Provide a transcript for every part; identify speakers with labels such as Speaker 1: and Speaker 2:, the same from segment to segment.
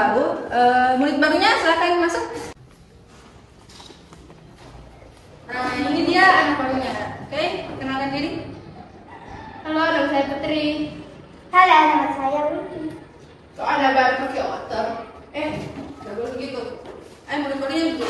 Speaker 1: baru. Murid barunya silakan masuk. Nah, ini dia anak barunya. Oke, kenalkan diri.
Speaker 2: Halo, nama saya Putri.
Speaker 3: Halo, nama saya Wiki.
Speaker 1: Kok ada baru pakai otter? Gak boleh gitu. Murid barunya gitu.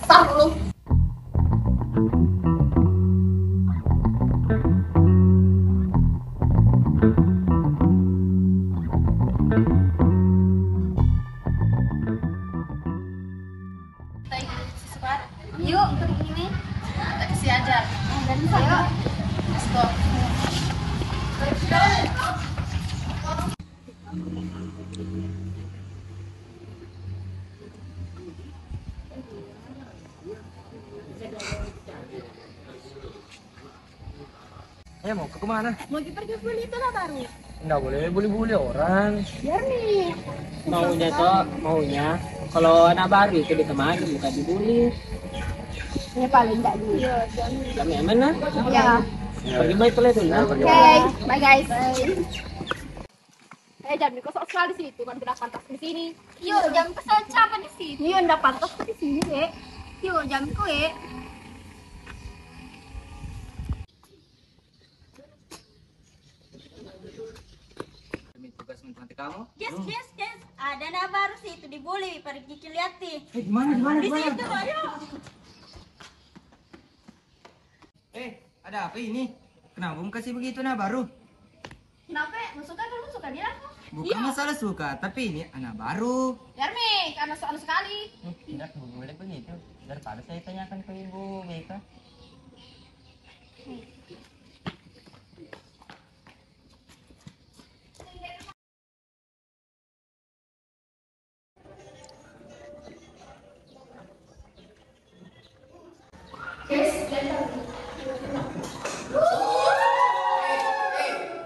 Speaker 1: Stop dulu.
Speaker 2: Yuk, pergi ini.
Speaker 1: Kita kasih aja.
Speaker 2: Dan saya.
Speaker 1: Let's go.
Speaker 4: Mau ke kemana?
Speaker 2: Mau pergi beli itu lah baru.
Speaker 4: Nggak boleh bully-bully orang.
Speaker 2: Biar nih.
Speaker 5: Maunya kalau anak baru itu ditemani bukan dibully.
Speaker 2: Ya paling enggak dulu.
Speaker 5: Kami aman lah.
Speaker 2: Ya.
Speaker 5: Pergi baik dulu itu.
Speaker 2: Oke, bye guys. Jangan kosong sekali di situ, kan tidak pantas di sini.
Speaker 3: Yuk, jam kesel capek di sini.
Speaker 2: Iya, tidak pantas di sini, Dek.
Speaker 3: Yuk, jam kue.
Speaker 4: Demi tugas menanti kamu.
Speaker 3: Yes. Ada anak baru sih itu dibully, pergi lihat nih.
Speaker 4: Gimana?
Speaker 3: Di situ, ayo.
Speaker 4: Ada apa ini? Kenapa kamu kasih begitu nah baru?
Speaker 2: Kenapa? Suka kamu suka dia?
Speaker 4: Bukan masalah suka, tapi ini anak baru.
Speaker 2: Biar nih, karena soal sekali.
Speaker 5: Tidak boleh begitu. Daripada saya tanyakan ke Ibu Meka.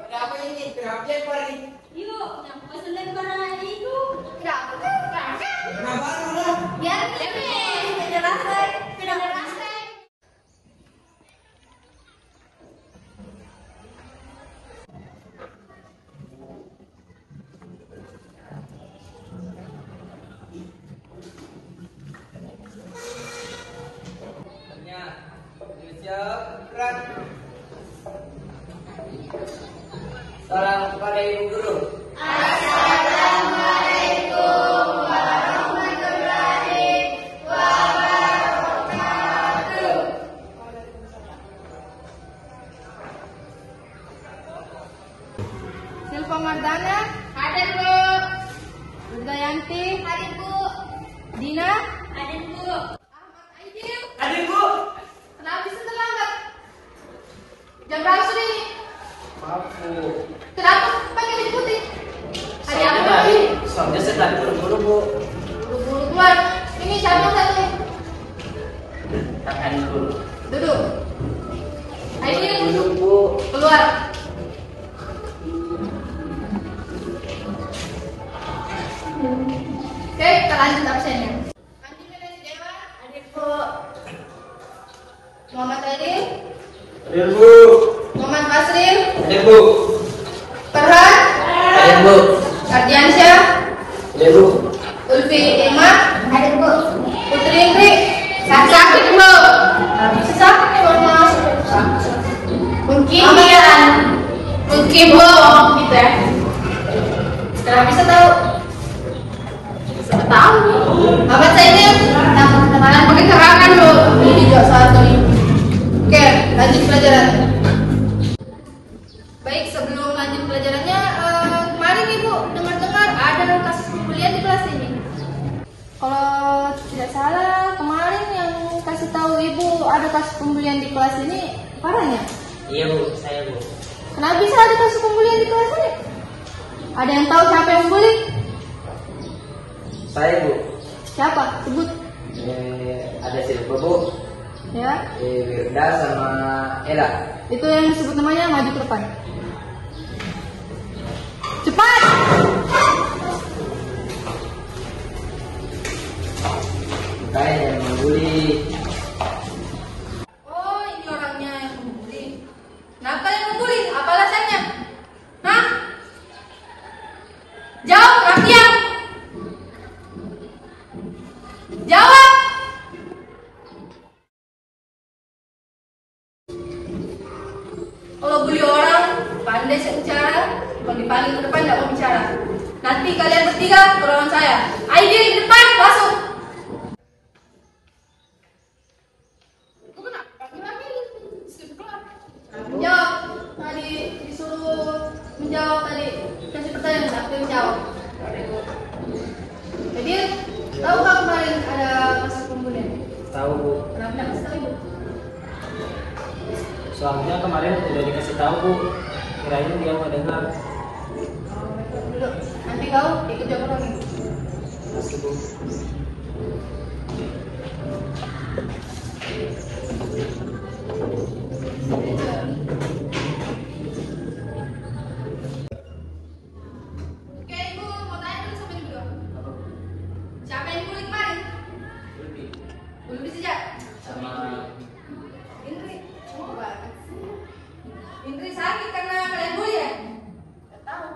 Speaker 4: Ada apa ini? Kenapa dia pergi?
Speaker 3: Yuk, yang pesen barang itu.
Speaker 4: Kenapa baru lah?
Speaker 3: Biar nih, penjelasan.
Speaker 4: Siap, salam kepada Ibu Guru.
Speaker 2: Silva Mardana. Hadir, Bu. Rudayanti.
Speaker 3: Hadir, Bu.
Speaker 2: Dina.
Speaker 3: Hadir, Bu.
Speaker 2: Aidil.
Speaker 4: Hadir, Bu.
Speaker 2: Kenapa bisa terlambat? Jam berapa sudah ini?
Speaker 4: Maaf, Bu.
Speaker 2: Kenapa pakai baju putih? Hari apa
Speaker 4: Soalnya
Speaker 2: ini?
Speaker 4: soalnya sedang buru-buru, Bu.
Speaker 2: Buru-buru keluar. Ini siapa yang satu?
Speaker 4: Tahan dulu.
Speaker 2: Duduk. Aidil.
Speaker 4: Duduk, Bu.
Speaker 2: Keluar. Oke, kita lanjut absennya. Anjing Menes Dewa, hadir, Bu. Muhammad Aidil,
Speaker 4: Hadir, Bu.
Speaker 2: Muhammad Basril,
Speaker 4: Hadir, Bu.
Speaker 2: Farhan,
Speaker 4: Hadir, Bu.
Speaker 2: Ardiansyah,
Speaker 4: Hadir, Bu.
Speaker 2: Ulfi Iman,
Speaker 3: Hadir, Bu.
Speaker 2: Putri Indri, sakit, Bu. Bisa sakit nih baru masuk. Mungkin bohong gitu ya. Sekarang bisa tahu. Bisa tahu. Muhammad Saidil, tangan pakai kerangan lo. Ini juga satu nih. Oke, lanjut pelajaran. Baik, sebelum lanjut pelajarannya, kemarin Ibu dengar-dengar ada kasus pembulian di kelas ini. Kalau tidak salah, kemarin yang kasih tahu Ibu ada kasus pembulian di kelas ini, Farhan ya?
Speaker 5: Iya Bu, saya Bu.
Speaker 2: Kenapa bisa ada kasus pembulian di kelas ini? Ada yang tahu siapa yang bully?
Speaker 4: Saya, Bu.
Speaker 2: Siapa? Sebut.
Speaker 4: Ada Silva, Bu.
Speaker 2: Ya.
Speaker 5: Wirda sama Ella.
Speaker 2: Itu yang disebut namanya maju ke depan. Cepat!
Speaker 5: Kayak yang membuli.
Speaker 1: Oh, ini orangnya yang membuli. Kenapa yang membuli? Apa alasannya? Hah? Jawab, Rafia! Jawab! Kalau bully orang, pandai saya bicara. Kalau dipanggil ke depan, tidak mau bicara. Nanti kalian bertiga ke ruangan saya. Aidil di depan, masuk! Menjawab. Tadi disuruh menjawab tadi. Kasih pertanyaan, tapi menjawab. Jadi, tahu nggak kemarin ada kasus pembunuhan?
Speaker 5: Tahu Bu.
Speaker 1: Kenapa nggak kasih tahu Ibu?
Speaker 5: Soalnya kemarin udah dikasih tahu Bu. Kirain dia mau dengar.
Speaker 1: Dulu. Nanti kau ikut jaga orang Ibu.
Speaker 5: Masih Bu.
Speaker 1: Oke Ibu, mau tanya dulu sama Ibu dong. Siapa yang dibully kemarin? Bully sejak?
Speaker 5: Sama
Speaker 1: Indri. Oh, banget sih. Indri sakit karena kalian bully ya? Gak tahu.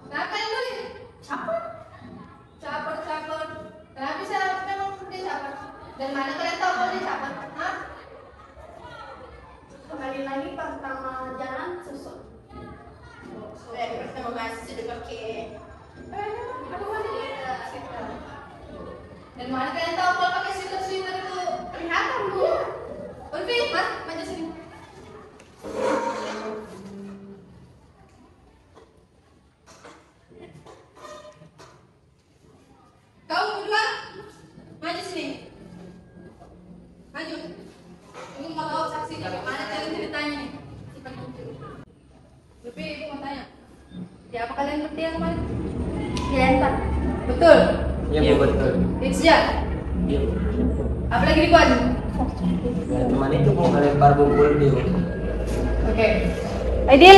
Speaker 1: Kenapa yang bully? Caper. Caper. Kenapa bisa memang dia caper? Dan mana kalian tahu kalau dia caper? Hah?
Speaker 3: Kembali lagi pertama jalan susut.
Speaker 1: Pertama masih sudah pakai. Apa mana dia? Dan mana kalian tahu kalau pakai sweater itu kelihatan Bu? Ulfi, mas, maju sini. Kau berdua, maju sini. Maju. Ibu mau tahu saksi dari mana kalian ceritanya nih? Ulfi, ibu mau tanya. Ya apa kalian bertiga kemarin?
Speaker 2: Dilempar.
Speaker 1: Betul.
Speaker 5: Iya Bu, betul.
Speaker 1: Rizja,
Speaker 5: Iya Bu.
Speaker 1: apa lagi dibuat?
Speaker 5: Ya, teman itu mau ngelempar bubur dia.
Speaker 1: Oke. Aidil,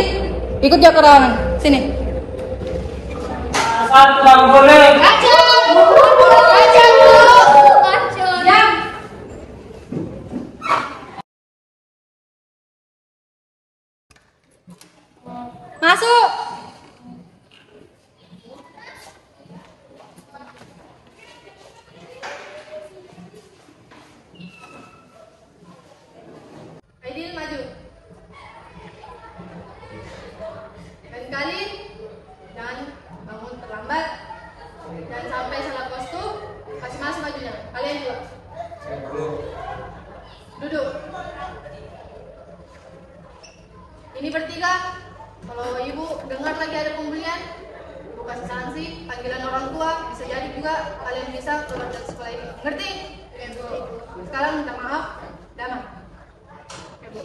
Speaker 1: ikut jaga ruangan. Sini.
Speaker 5: Satu bang boleh.
Speaker 1: Kaca dulu. Diam. Masuk. Aidil maju. Lain kali jangan bangun terlambat. Jangan sampai salah kostum. Masing-masing majunya. Kalian juga. Duduk. Ini bertiga. Kalau ibu dengar lagi ada pembulian, ibu kasih sanksi, panggilan orang tua. Bisa jadi juga kalian bisa keluar dari sekolah ini. Ngerti? Sekarang minta maaf. Damai. Ibu.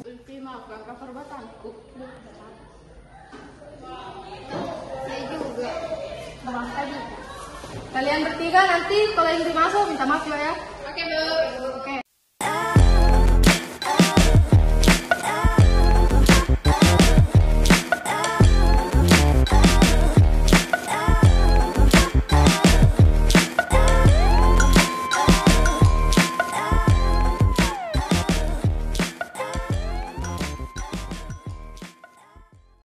Speaker 2: Ulfi maafkan keperbuatanku. Saya juga. Maaf tadi.
Speaker 1: Kalian bertiga nanti kalau yang masuk minta maaf juga ya.
Speaker 2: Oke, Bu.
Speaker 1: Oke.